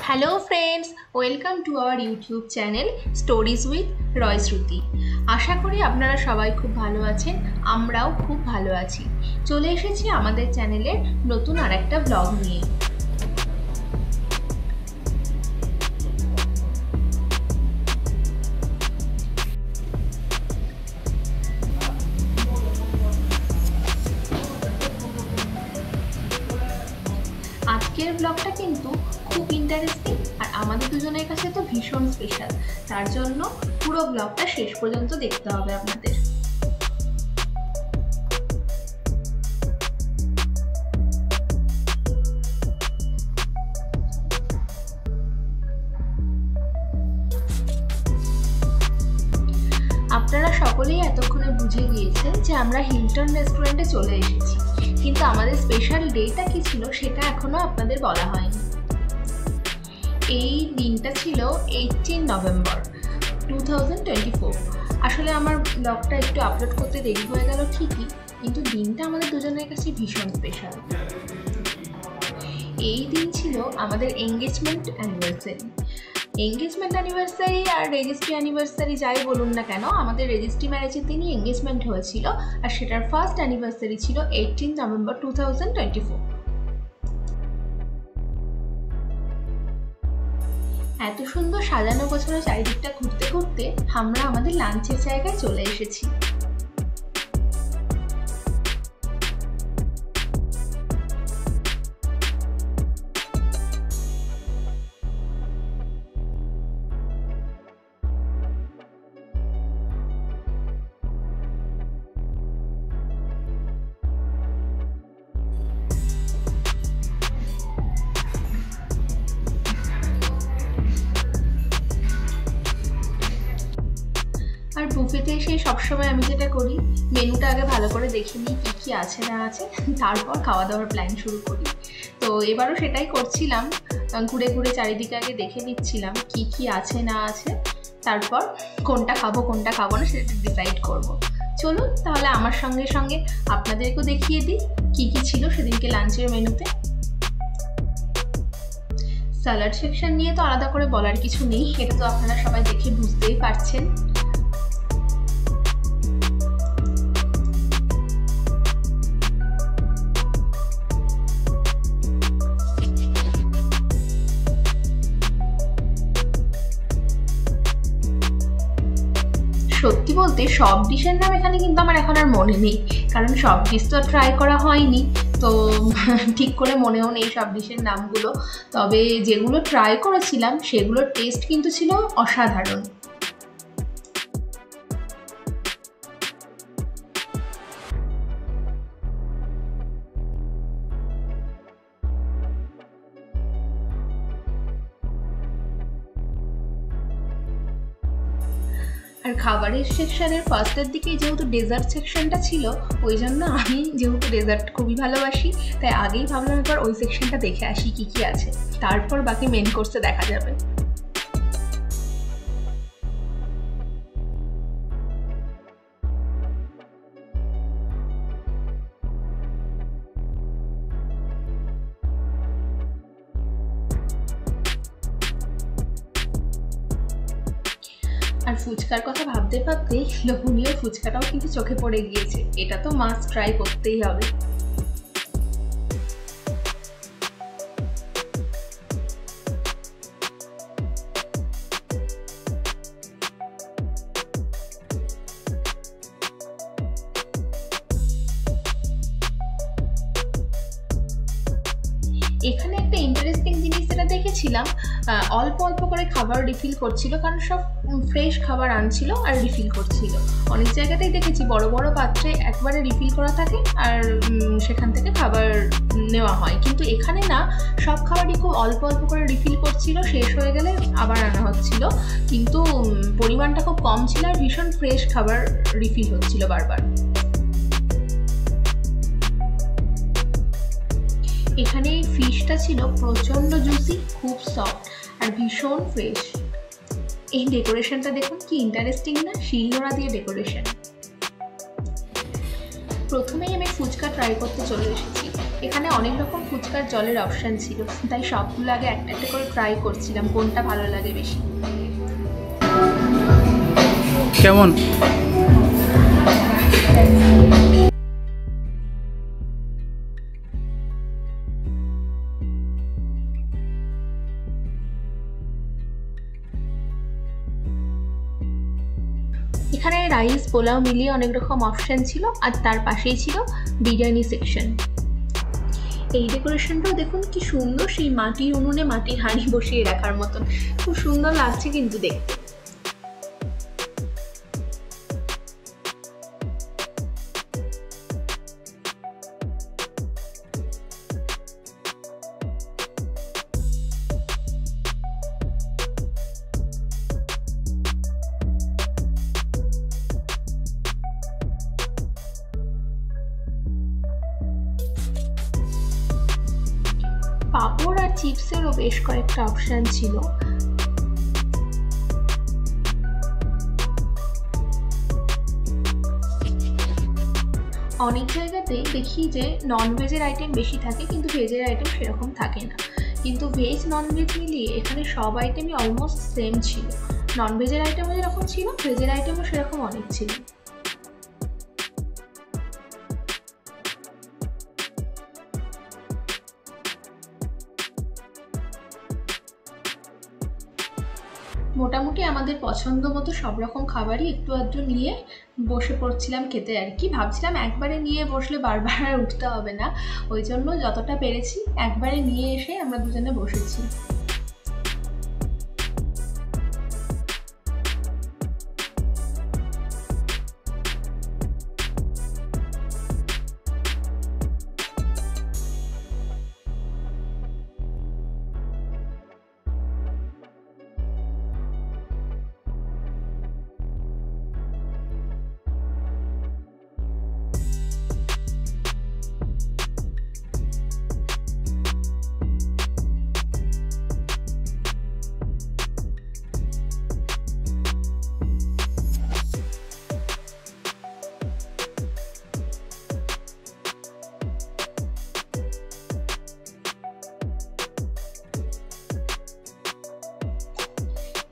Hello friends, welcome to our YouTube channel stories with Roy Shruti. আশা করি আপনারা সবাই খুব ভালো আছেন, আমরাও খুব ভালো আছি। চলে এসেছি আমাদের চ্যানেলের নতুন আর একটা ব্লগ নিয়ে। আজকের ব্লগটা কিন্তু খুব ইন্টারেস্টিং আর আমাদের দুজনের কাছে তো ভীষণ স্পেশাল। তার জন্য পুরো ব্লগটা শেষ পর্যন্ত দেখতে হবে আপনাদের। আপনারা সকলেই এতক্ষণে বুঝে গিয়েছেন যে আমরা হিলটন রেস্টুরেন্টে চলে এসেছি, কিন্তু আমাদের স্পেশাল ডেটা কি ছিল সেটা এখনো আপনাদের বলা হয়নি। এই দিনটা ছিল 18 নভেম্বর 2024। আসলে আমার ব্লগটা একটু আপলোড করতে দেরি হয়ে গেল ঠিকই, কিন্তু দিনটা আমাদের দুজনের কাছে ভীষণ স্পেশাল। এই দিন ছিল আমাদের এঙ্গেজমেন্ট অ্যানিভার্সারি আর রেজিস্ট্রি অ্যানিভার্সারি যাই বলুন না কেন, আমাদের রেজিস্ট্রি ম্যারেজের দিনই এঙ্গেজমেন্ট হয়েছিল আর সেটার ফার্স্ট অ্যানিভার্সারি ছিল 18 নভেম্বর 2024। এত সুন্দর সাজানো গোছানো চারিদিকটা ঘুরতে ঘুরতে আমরা আমাদের লাঞ্চের জায়গায় চলে এসেছি। আর বুফেতে এসে সবসময় আমি যেটা করি, মেনুটা আগে ভালো করে দেখে নিই কী কী আছে না আছে, তারপর খাওয়া দাওয়ার প্ল্যান শুরু করি। তো এবারও সেটাই করছিলাম, ঘুরে ঘুরে চারিদিকে আগে দেখে নিচ্ছিলাম কী কী আছে না আছে, তারপর কোনটা খাবো না সেটা ডিসাইড করব। চলুন তাহলে আমার সঙ্গে সঙ্গে আপনাদেরকেও দেখিয়ে দিই কী কী ছিল সেদিনকে লাঞ্চের মেনুতে। স্যালাড সেকশন নিয়ে তো আলাদা করে বলার কিছু নেই, এটা তো আপনারা সবাই দেখে বুঝতেই পারছেন। সত্যি বলতে সব ডিশের নাম এখানে কিন্তু আমার এখন আর মনে নেই, কারণ সব ডিশ তো ট্রাই করা হয়নি, তো ঠিক করে মনেও নেই সব ডিশের নামগুলো। তবে যেগুলো ট্রাই করেছিলাম সেগুলোর টেস্ট কিন্তু ছিল অসাধারণ। আর খাবারের সেকশনের ফার্স্টের দিকে যেহেতু ডেজার্ট সেকশনটা ছিল, ওই জন্য আমি যেহেতু ডেজার্ট খুবই ভালোবাসি, তাই আগেই ভাবলাম একবার ওই সেকশনটা দেখে আসি কী কী আছে, তারপর বাকি মেন কোর্সে দেখা যাবে। আর ফুচকার কথা ভাবতে ভাবতে লোভনীয় ফুচকাটাও কিন্তু চোখে পড়ে গিয়েছে, এটা তো মাস্ট ট্রাই করতেই হবে। এখানে একটা ইন্টারেস্টিং জিনিস যেটা দেখেছিলাম, অল্প অল্প করে খাবার রিফিল করছিল, কারণ সব ফ্রেশ খাবার আনছিল আর রিফিল করছিল। অনেক জায়গাতেই দেখেছি বড় বড় পাত্রে একবারে রিফিল করা থাকে আর সেখান থেকে খাবার নেওয়া হয়, কিন্তু এখানে না, সব খাবারই খুব অল্প অল্প করে রিফিল করছিল, শেষ হয়ে গেলে আবার আনা হচ্ছিল, কিন্তু পরিমাণটা খুব কম ছিল আর ভীষণ ফ্রেশ খাবার রিফিল হচ্ছিল বারবার। এখানে এই ফিশটা ছিল প্রচণ্ড জুসি, খুব সফট আর ভীষণ ফ্রেশ। এই ডেকোরেশনটা দেখুন কি ইন্টারেস্টিং না, শিলনোড়া দিয়ে ডেকোরেশন। প্রথমেই আমি ফুচকা ট্রাই করতে চলে এসেছি। এখানে অনেক রকম ফুচকার জলের অপশান ছিল, তাই সবগুলো আগে একটা একটা করে ট্রাই করছিলাম কোনটা ভালো লাগে বেশি। কেমন? এখানে রাইস পোলাও মিলিয়ে অনেক রকম অপশান ছিল, আর তার পাশেই ছিল বিরিয়ানি সেকশন। এই ডেকোরেশনটাও দেখুন কি সুন্দর, সেই মাটির উনুনে মাটির হাঁড়ি বসিয়ে রাখার মতন, খুব সুন্দর লাগছে কিন্তু দেখতে। পাঁপড় আর চিপসেরও বেশ কয়েকটা অপশান ছিল। অনেক জায়গাতেই দেখি যে ননভেজের আইটেম বেশি থাকে, কিন্তু ভেজের আইটেম সেরকম থাকে না। কিন্তু ভেজ ননভেজ মিলিয়ে এখানে সব আইটেমই অলমোস্ট সেম ছিল। ননভেজের আইটেমও যেরকম ছিল, ভেজের আইটেমও সেরকম অনেক ছিল। মোটামুটি আমাদের পছন্দ মতো সব রকম খাবারই একটু আধটু নিয়ে বসে পড়ছিলাম খেতে আর কি। ভাবছিলাম একবারে নিয়ে বসলে বারবার আর উঠতে হবে না, ওই জন্য যতটা পেরেছি একবারে নিয়ে এসে আমরা দুজনে বসেছি।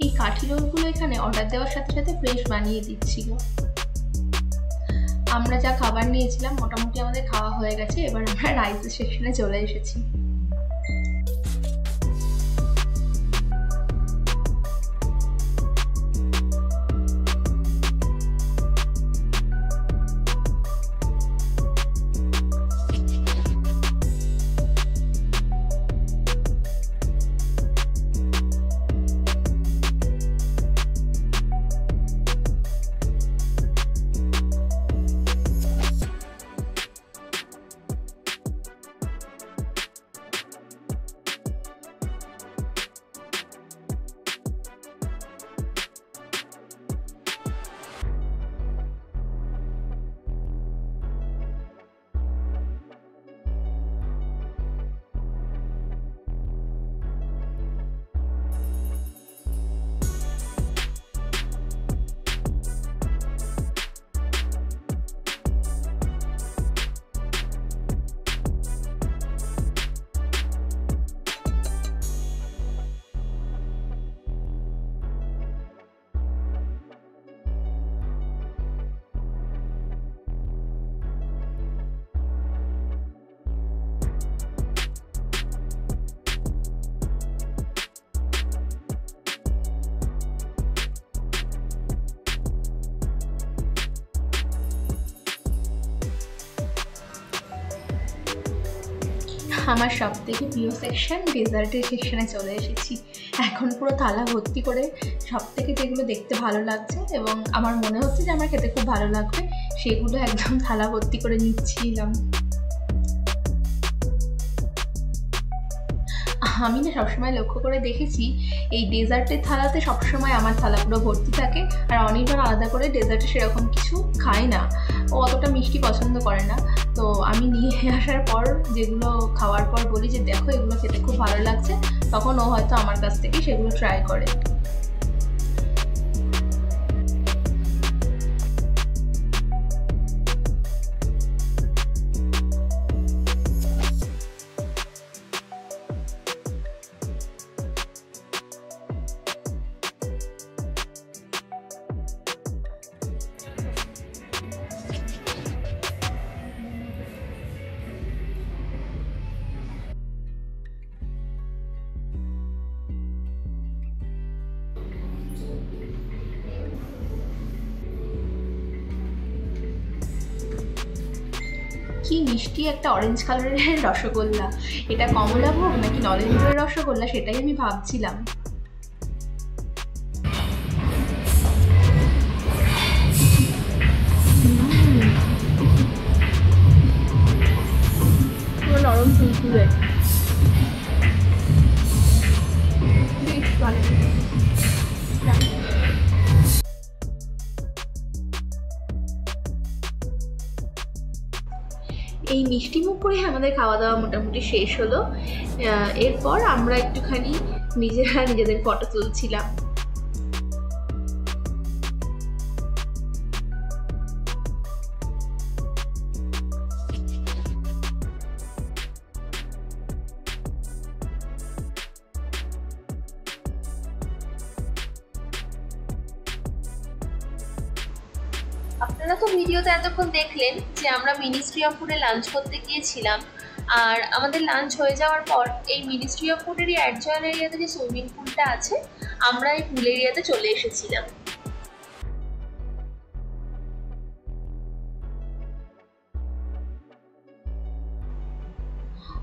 এই কাঠি রোলগুলো এখানে অর্ডার দেওয়ার সাথে সাথে ফ্রেশ বানিয়ে দিচ্ছিল। আমরা যা খাবার নিয়েছিলাম মোটামুটি আমাদের খাওয়া হয়ে গেছে, এবার আমরা রাইস সেকশনে চলে এসেছি। আমার সব থেকে প্রিয় সেকশন ডেজার্টের সেকশনে চলে এসেছি। এখন পুরো থালা ভর্তি করে সব থেকে যেগুলো দেখতে ভালো লাগছে এবং আমার মনে হচ্ছে যে আমার খেতে খুব ভালো লাগবে, সেগুলো একদম থালা ভর্তি করে নিচ্ছিলাম। আমি না সবসময় লক্ষ্য করে দেখেছি এই ডেজার্টের থালাতে সবসময় আমার থালা পুরো ভর্তি থাকে, আর অনেকবার আলাদা করে ডেজার্টে সেরকম কিছু খায় না, ও অতটা মিষ্টি পছন্দ করে না। তো আমি নিয়ে আসার পর যেগুলো খাওয়ার পর বলি যে দেখো এগুলো খেতে খুব ভালো লাগছে, তখন ও হয়তো আমার কাছ থেকে সেগুলো ট্রাই করে। কি মিষ্টি একটা অরেঞ্জ কালারের রসগোল্লা। এটা কমলাভোগ নাকি নলেন্দ্রের রসগোল্লা সেটাই আমি ভাবছিলাম। নরম তুলতুলে, বেশ ভালো। এই মিষ্টি মুখ করে আমাদের খাওয়া দাওয়া মোটামুটি শেষ হলো। এরপর আমরা একটুখানি নিজেদের ফটো তুলছিলাম। আপনারা তো ভিডিওতে এতক্ষণ দেখলেন যে আমরা মিনিস্ট্রি অফ ফুডে লাঞ্চ করতে গিয়েছিলাম, আর আমাদের লাঞ্চ হয়ে যাওয়ার পর এই মিনিস্ট্রি অফ ফুডেরই অ্যাডজয়েন এরিয়াতে যে সুইমিং পুলটা আছে, আমরা এই পুল এরিয়াতে চলে এসেছিলাম।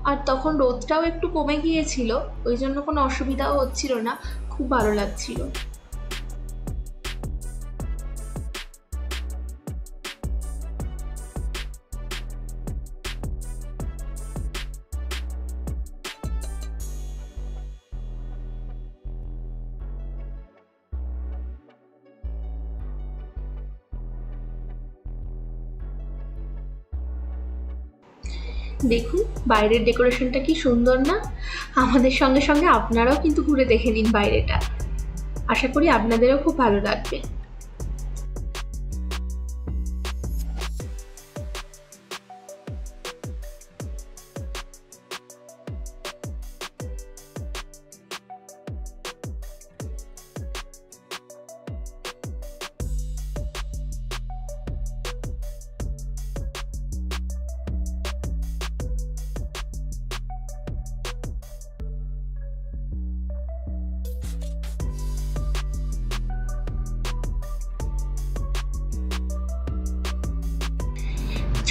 আর তখন রোদটাও একটু কমে গিয়েছিল, ওই জন্য কোনো অসুবিধাও হচ্ছিল না, খুব ভালো লাগছিল। দেখুন বাইরের ডেকোরেশনটা কি সুন্দর না? আমাদের সঙ্গে সঙ্গে আপনারাও কিন্তু ঘুরে দেখে নিন বাইরেটা, আশা করি আপনাদেরও খুব ভালো লাগবে।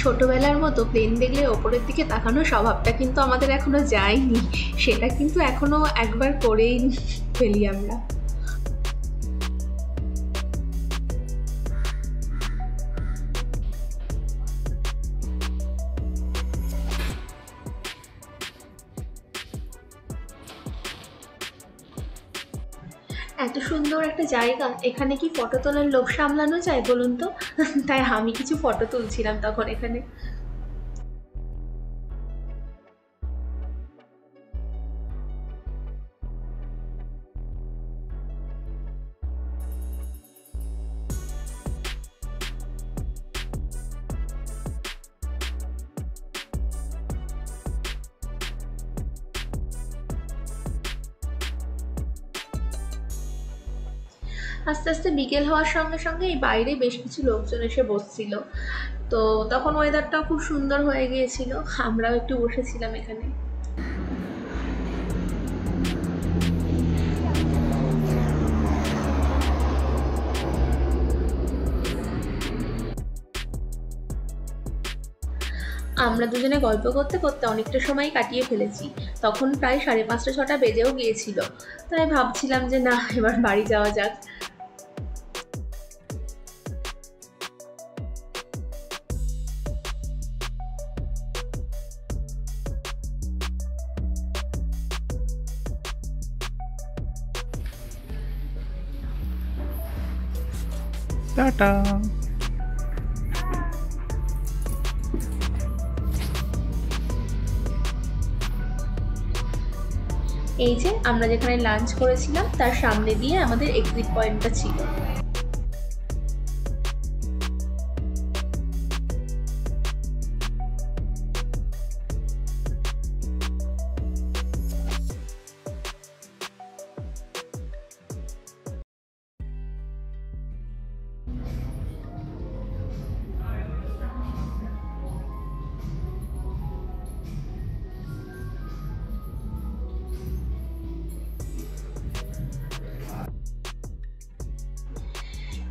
ছোটবেলার মতো প্লেন দেখলে ওপরের দিকে তাকানো স্বভাবটা কিন্তু আমাদের এখনো যায়নি, সেটা কিন্তু এখনো একবার করেই ফেলি আমরা। এত সুন্দর একটা জায়গা, এখানে কি ফটো তোলার লোভ সামলানো যায় বলুন তো? তাই আমি কিছু ফটো তুলছিলাম তখন এখানে। আস্তে আস্তে বিকেল হওয়ার সঙ্গে সঙ্গে এই বাইরে বেশ কিছু লোকজন এসে বসছিল, তো তখন ওয়েদারটাও খুব সুন্দর হয়ে গিয়েছিল, আমরাও একটু বসেছিলাম এখানে। আমরা দুজনে গল্প করতে করতে অনেকটা সময় কাটিয়ে ফেলেছি, তখন প্রায় 5:30-6টা বেজেও গিয়েছিল, তাই ভাবছিলাম যে না, এবার বাড়ি যাওয়া যাক। টাটা। এই যে আমরা যেখানে লাঞ্চ করেছিলাম তার সামনে দিয়ে আমাদের এক্সিট পয়েন্টটা ছিল।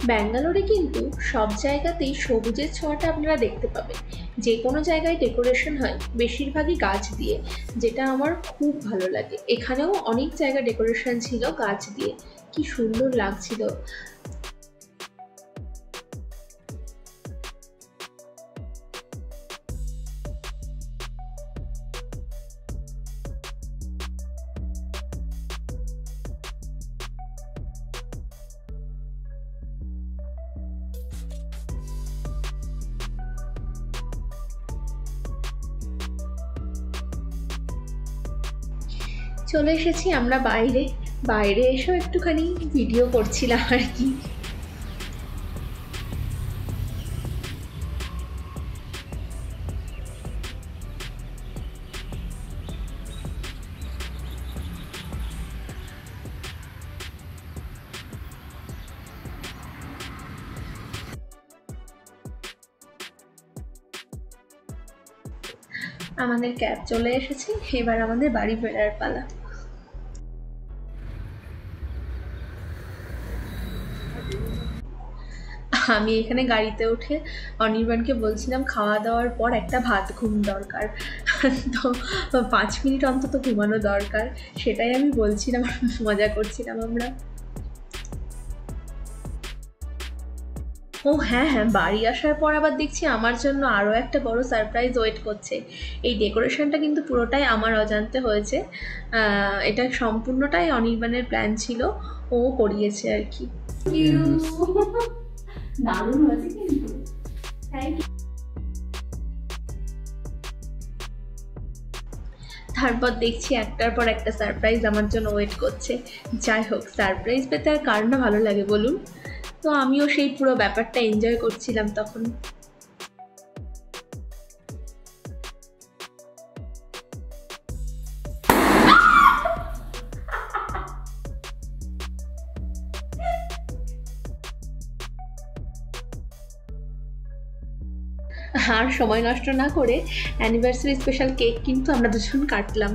ব্যাঙ্গালোরে কিন্তু সব জায়গাতেই সবুজের ছোঁয়াটা আপনারা দেখতে পাবেন, যে কোনো জায়গায় ডেকোরেশন হয় বেশিরভাগই গাছ দিয়ে, যেটা আমার খুব ভালো লাগে। এখানেও অনেক জায়গা ডেকোরেশন ছিল গাছ দিয়ে, কি সুন্দর লাগছিল। চলে এসেছি আমরা বাইরে। বাইরে এসেও একটুখানি ভিডিও করছিলাম আর কি। আমাদের ক্যাব চলে এসেছে, এবার আমাদের বাড়ি ফেরার পালা। আমি এখানে গাড়িতে উঠে অনির্বাণকে বলছিলাম খাওয়া দাওয়ার পর একটা ভাত ঘুম দরকার, তো 5 মিনিট অন্তত ঘুমানো দরকার, সেটাই আমি বলছিলাম, মজা করছিলাম আমরা। ও হ্যাঁ হ্যাঁ, বাড়ি আসার পর আবার দেখছি আমার জন্য আরও একটা বড় সারপ্রাইজ ওয়েট করছে। এই ডেকোরেশনটা কিন্তু পুরোটাই আমার অজান্তে হয়েছে, এটা সম্পূর্ণটাই অনির্বাণের প্ল্যান ছিল, ও করিয়েছে আর কি। দারুণ হয়েছে কিন্তু, থ্যাংক ইউ। তারপর দেখছি একটার পর একটা সারপ্রাইজ আমার জন্য ওয়েট করছে। যাই হোক, সারপ্রাইজ পেতে আর কার না ভালো লাগে বলুন? তো আমিও সেই পুরো ব্যাপারটা এনজয় করছিলাম তখন। আর সময় নষ্ট না করে অ্যানিভার্সারি স্পেশাল কেক কিন্তু আমরা দুজন কাটলাম।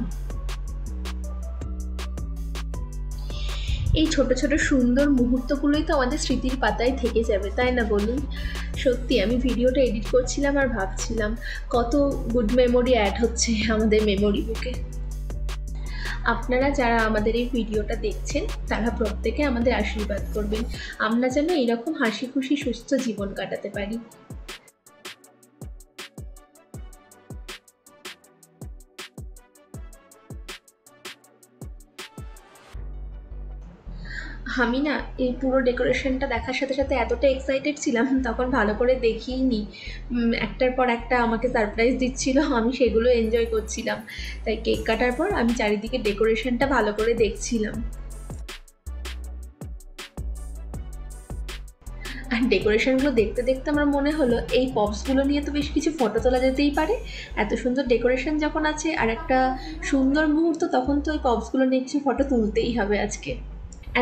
এই ছোট ছোট সুন্দর মুহূর্তগুলোই তো আমাদের স্মৃতির পাতায় থেকে যাবে, তাই না বলুন? সত্যি আমি ভিডিওটা এডিট করছিলাম আর ভাবছিলাম কত গুড মেমোরি অ্যাড হচ্ছে আমাদের মেমোরি বুকে। আপনারা যারা আমাদের এই ভিডিওটা দেখছেন তারা প্রত্যেকে আমাদের আশীর্বাদ করবেন, আমরা যেন এরকম হাসি খুশি সুস্থ জীবন কাটাতে পারি। আমি না এই পুরো ডেকোরেশনটা দেখার সাথে সাথে এতটা এক্সাইটেড ছিলাম, তখন ভালো করে দেখিইনি, একটার পর একটা আমাকে সারপ্রাইজ দিচ্ছিল, আমি সেগুলো এনজয় করছিলাম। তাই কেক কাটার পর আমি চারিদিকে ডেকোরেশনটা ভালো করে দেখছিলাম। আর ডেকোরেশনগুলো দেখতে দেখতে আমার মনে হলো এই পপসগুলো নিয়ে তো বেশ কিছু ফটো তোলা যেতেই পারে। এত সুন্দর ডেকোরেশন যখন আছে আর একটা সুন্দর মুহূর্ত, তখন তো এই পপসগুলো নিয়ে কিছু ফটো তুলতেই হবে আজকে।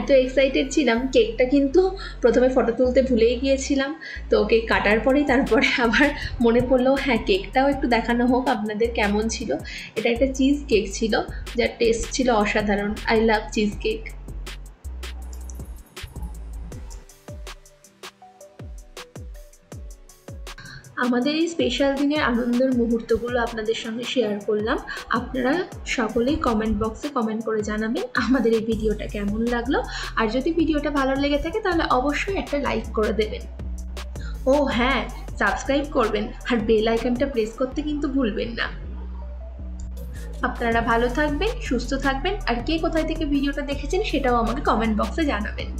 এত এক্সাইটেড ছিলাম, কেকটা কিন্তু প্রথমে ফটো তুলতে ভুলেই গিয়েছিলাম। তো কেক কাটার পরেই তারপরে আবার মনে পড়লো হ্যাঁ কেকটাও একটু দেখানো হোক আপনাদের কেমন ছিল। এটা একটা চিজ কেক ছিল, যার টেস্ট ছিল অসাধারণ। I love cheese cake. আমাদের এই স্পেশাল দিনের আনন্দের মুহূর্তগুলো আপনাদের সঙ্গে শেয়ার করলাম। আপনারা সকলেই কমেন্ট বক্সে কমেন্ট করে জানাবেন আমাদের এই ভিডিওটা কেমন লাগলো। আর যদি ভিডিওটা ভালো লেগে থাকে তাহলে অবশ্যই একটা লাইক করে দেবেন। ও হ্যাঁ, সাবস্ক্রাইব করবেন আর বেল আইকনটা প্রেস করতে কিন্তু ভুলবেন না। আপনারা ভালো থাকবেন, সুস্থ থাকবেন, আর কে কোথায় থেকে ভিডিওটা দেখেছেন সেটাও আমাকে কমেন্ট বক্সে জানাবেন।